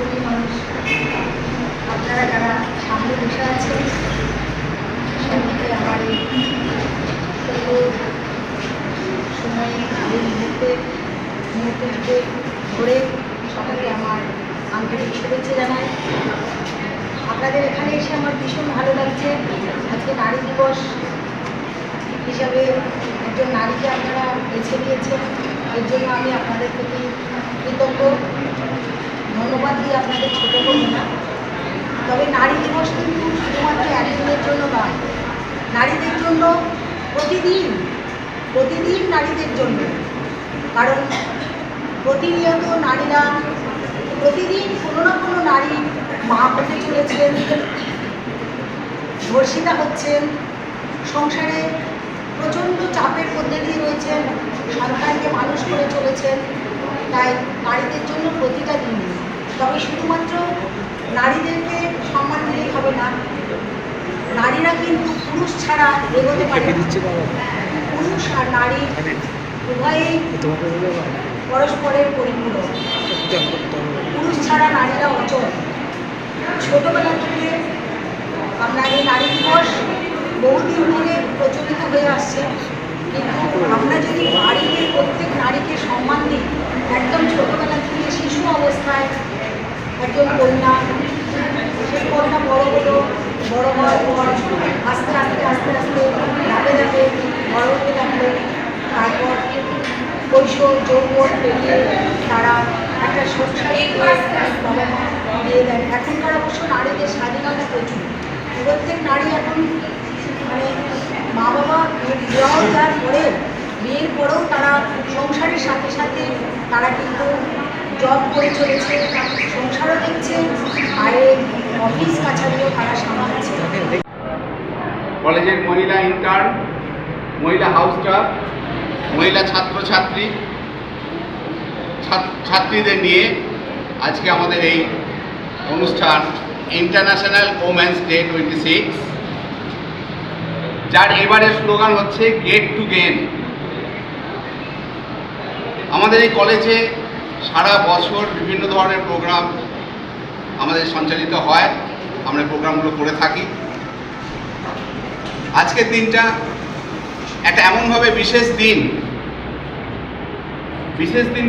শান্তমী মানুষ, আপনারা যারা সামনে বসে আছেন সবাইকে আমার এই সময়ে এই মুহূর্তে ধরে সবাইকে আমার আন্তরিক শুভেচ্ছা জানাই। আপনাদের এখানে এসে আমার ভীষণ ভালো লাগছে। আজকে নারী দিবস হিসাবে একজন নারীকে আপনারা বেছে নিয়েছেন, এর জন্য আমি আপনাদের প্রতি কৃতজ্ঞ। ধন্যবাদ দিয়ে আপনাদের ছোটো করব না। তবে নারী দিবস কিন্তু শুধুমাত্র একদিনের জন্য নয়, নারীদের জন্য প্রতিদিন নারীদের জন্য। কারণ প্রতিনিয়ত নারীরা প্রতিদিন কোনো না কোনো নারী মা হতে চলেছেন, ধর্ষিতা হচ্ছেন, সংসারে প্রচণ্ড চাপের মধ্যে দিয়ে রয়েছেন, সন্তানকে মানুষ করে চলেছেন। তাই নারীদের জন্য প্রতিটা দিন। তবে শুধুমাত্র নারীদেরকে সম্মান দিলেই হবে না, নারীরা কিন্তু পুরুষ ছাড়া এগোতে পারে। পুরুষ আর নারী উভয়েই পরস্পরের পরিপূরক। পুরুষ ছাড়া নারীরা অচল। ছোটবেলা থেকে আমরা এই নারী দিবস বহুদিন ধরে প্রচলিত হয়ে আসছে, কিন্তু আমরা যদি বাড়িতে প্রত্যেক নারীকে সম্মান দিই, একদম ছোটোবেলা থেকে শিশু অবস্থায় একজন কন্যা, সেই কন্যা বড় হলো, বড় হওয়ার পর আস্তে আস্তে ধাপে ধাপে বড় হতে থাকলো। তারপর কৈশোর যৌবন পেরিয়ে তারা একটা সংসারে দিয়ে দেন। এখনকার অবশ্য নারীদের স্বাধীনতা প্রচুর। প্রত্যেক নারী এখন মানে মা বাবা বিবাহ দেওয়ার পরে, বিয়ের পরেও তারা সংসারের সাথে সাথে তারা কিন্তু জব করে চলেছে, সংসারও দেখছে, বাইরে অফিস কাছারিও তারা সামলাচ্ছে। কলেজের মহিলা ইন্টার্ন, মহিলা হাউস স্টাফ, মহিলা ছাত্রছাত্রী ছাত্রীদের নিয়ে আজকে আমাদের এই অনুষ্ঠান ইন্টারন্যাশনাল ওমেন্স ডে 26, যার এবারের স্লোগান হচ্ছে গেট টু গেন। আমাদের এই কলেজে সারা বছর বিভিন্ন ধরনের প্রোগ্রাম আমাদের সঞ্চালিত হয়, আমরা প্রোগ্রামগুলো করে থাকি। আজকের দিনটা একটা এমনভাবে বিশেষ দিন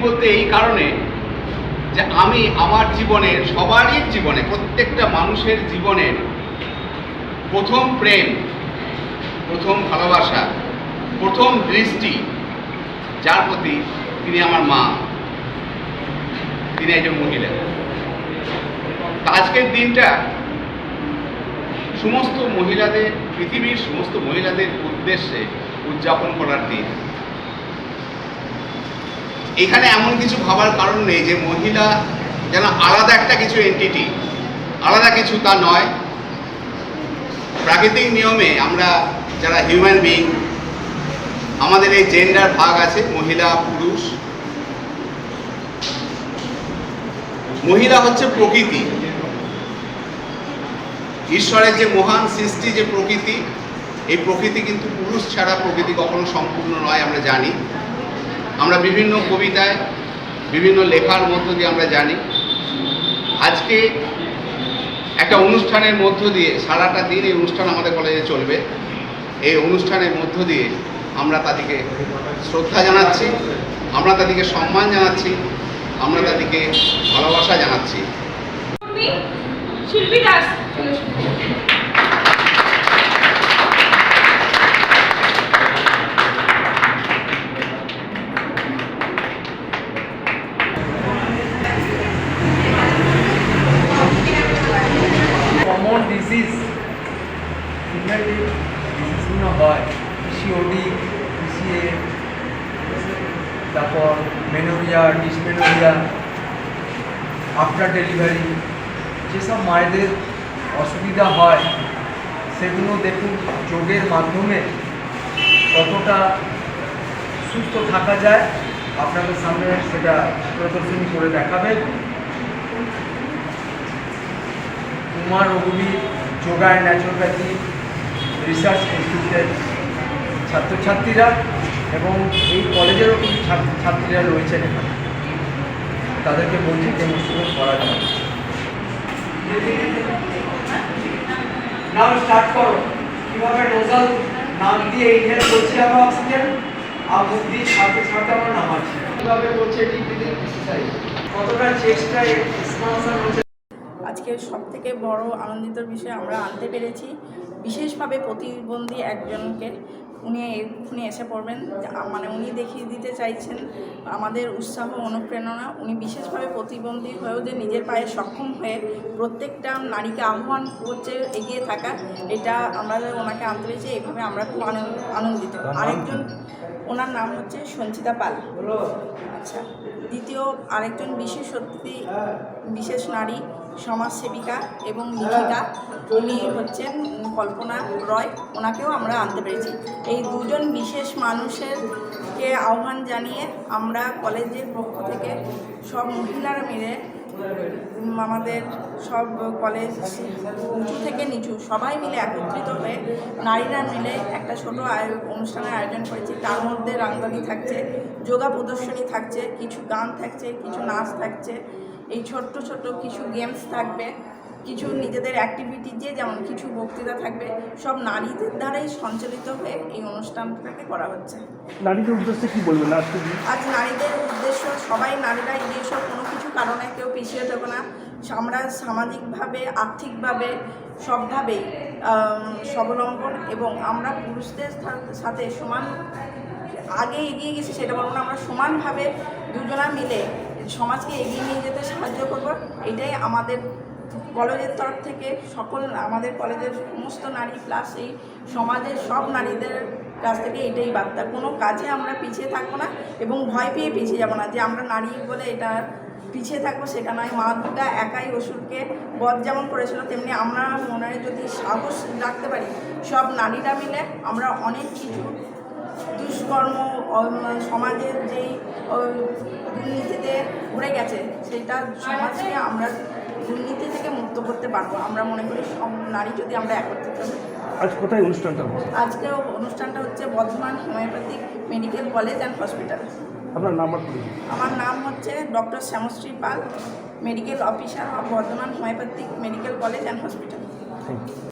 বলতে এই কারণে যে আমি আমার জীবনের, সবারই জীবনে, প্রত্যেকটা মানুষের জীবনের প্রথম প্রেম, প্রথম ভালোবাসা, প্রথম দৃষ্টি যার প্রতি, তিনি আমার মা, তিনি একজন মহিলা। আজকের দিনটা সমস্ত মহিলাদের, পৃথিবীর সমস্ত মহিলাদের উদ্দেশ্যে উদযাপন করার দিন। এখানে এমন কিছু ভাবার কারণ নেই যে মহিলা যেন আলাদা একটা কিছু এন্টিটি, আলাদা কিছু তা নয়। প্রাকৃতিক নিয়মে আমরা যারা হিউম্যান বিং, আমাদের এই জেন্ডার ভাগ আছে, মহিলা পুরুষ। মহিলা হচ্ছে প্রকৃতি, ঈশ্বরের যে মহান সৃষ্টি, যে প্রকৃতি, এই প্রকৃতি কিন্তু পুরুষ ছাড়া প্রকৃতি কখনো সম্পূর্ণ নয়, আমরা জানি। আমরা বিভিন্ন কবিতায়, বিভিন্ন লেখার মধ্য দিয়ে আমরা জানি। আজকে একটা অনুষ্ঠানের মধ্য দিয়ে, সারাটা দিন এই অনুষ্ঠান আমাদের কলেজে চলবে, এই অনুষ্ঠানের মধ্য দিয়ে আমরা তাদেরকে শ্রদ্ধা জানাচ্ছি, আমরা তাদেরকে সম্মান জানাচ্ছি, আমরা তাদেরকে ভালোবাসা জানাচ্ছি। শিল্পী দাস কমন ডিজিজ, ফিমেল ডিজিজগুলো হয়, পিসিওডি, পিসিএ, তারপর মেনোরিয়া, ডিসমেনোরিয়া, আফটার ডেলিভারি, যেসব মায়েদের অসুবিধা হয় সেগুলো দেখুন যোগের মাধ্যমে কতটা সুস্থ থাকা যায় আপনাদের সামনে সেটা প্রদর্শনী করে দেখাবেন। কুমার রঘুবী যোগা অ্যান্ড ন্যাচুরোপ্যাথি রিসার্চ ইনস্টিটিউটের ছাত্রছাত্রীরা এবং এই কলেজেরও কিছু ছাত্রীরা রয়েছেন এখানে, তাদেরকে বলছি ডেমনস্ট্রেশন করা যাবে। নাও স্টার্ট করো কিভাবে নোজাল নাম দিয়ে ইনহেল করছি আমরা অক্সিজেন আর মুখ দিয়ে ছাড়তে ছাড়তে আমরা নামাচ্ছি কিভাবে করছে এটি ব্রিদিং এক্সারসাইজ কতটা চেষ্টা এক্সপানশন হচ্ছে। আজকে সবথেকে বড় আনন্দিত বিষয় আমরা আনতে পেরেছি বিশেষভাবে প্রতিবন্ধী একজনকে। উনি এক্ষুনি এসে পড়বেন, মানে উনি দেখিয়ে দিতে চাইছেন আমাদের উৎসাহ অনুপ্রেরণা। উনি বিশেষভাবে প্রতিবন্ধী হয়েও যে নিজের পায়ে সক্ষম হয়ে প্রত্যেকটা নারীকে আহ্বান করছে এগিয়ে থাকা, এটা আমরা ওনাকে আনতে পেরেছি, এইভাবে আমরা খুব আনন্দিত। আরেকজন, ওনার নাম হচ্ছে সঞ্চিতা পাল। আচ্ছা, দ্বিতীয় আরেকজন বিশেষ নারী সমাজসেবিকা এবং লেখিকা, উনি হচ্ছেন কল্পনা রয়, ওনাকেও আমরা আনতে পেরেছি। এই দুজন বিশেষ মানুষেরকে আহ্বান জানিয়ে আমরা কলেজের পক্ষ থেকে সব মহিলারা মিলে আমাদের সব কলেজ উঁচু থেকে নিচু সবাই মিলে একত্রিত হয়ে নারীরা মিলে একটা ছোট অনুষ্ঠানের আয়োজন করেছি। তার মধ্যে রাঙ্গালি থাকছে, যোগা প্রদর্শনী থাকছে, কিছু গান থাকছে, কিছু নাচ থাকছে, এই ছোট্ট ছোট্ট কিছু গেমস থাকবে, কিছু নিজেদের অ্যাক্টিভিটি যে যেমন কিছু বক্তৃতা থাকবে, সব নারীদের দ্বারাই সঞ্চালিত হয়ে এই অনুষ্ঠানটাকে করা হচ্ছে। নারীদের উদ্দেশ্যে কি বলবেন আজ নারীদের উদ্দেশ্য সবাই নারীরা এগিয়ে সব, কোনো কিছু কারণে কেউ পিছিয়ে থাকবে না। আমরা সামাজিকভাবে আর্থিকভাবে সবভাবেই স্বাবলম্বন, এবং আমরা পুরুষদের সাথে সমান আগে এগিয়ে গেছি সেটা বলবো না, আমরা সমানভাবে দুজনা মিলে সমাজকে এগিয়ে নিয়ে যেতে সাহায্য করব। এটাই আমাদের কলেজের তরফ থেকে আমাদের কলেজের সমস্ত নারী প্লাস এই সমাজের সব নারীদের কাছ থেকে এটাই বার্তা। কোনো কাজে আমরা পিছিয়ে থাকবো না এবং ভয় পেয়ে পিছিয়ে যাব না যে আমরা নারী বলে এটা পিছিয়ে থাকবো, সেটা নয়। মা দুর্গা একাই অসুরকে বধ যেমন করেছিল, তেমনি আমরা মনে যদি সাহস রাখতে পারি সব নারীরা মিলে, আমরা অনেক কিছু দুষ্কর্ম সমাজের যেই দুর্নীতিতে ভরে গেছে সেটা সমাজকে আমরা দুর্নীতি থেকে মুক্ত করতে পারবো। আমরা মনে করি সব নারী যদি আমরা একত্রিত হই। আজ কোথায় অনুষ্ঠানটা হচ্ছে? আজকে অনুষ্ঠানটা হচ্ছে Bardhaman homoeopathic medical college and hospital. আপনার নাম্বার? আমার নাম হচ্ছে doctor Shyamashree Pal, medical officer of Bardhaman homoeopathic medical college and hospital. Thank you.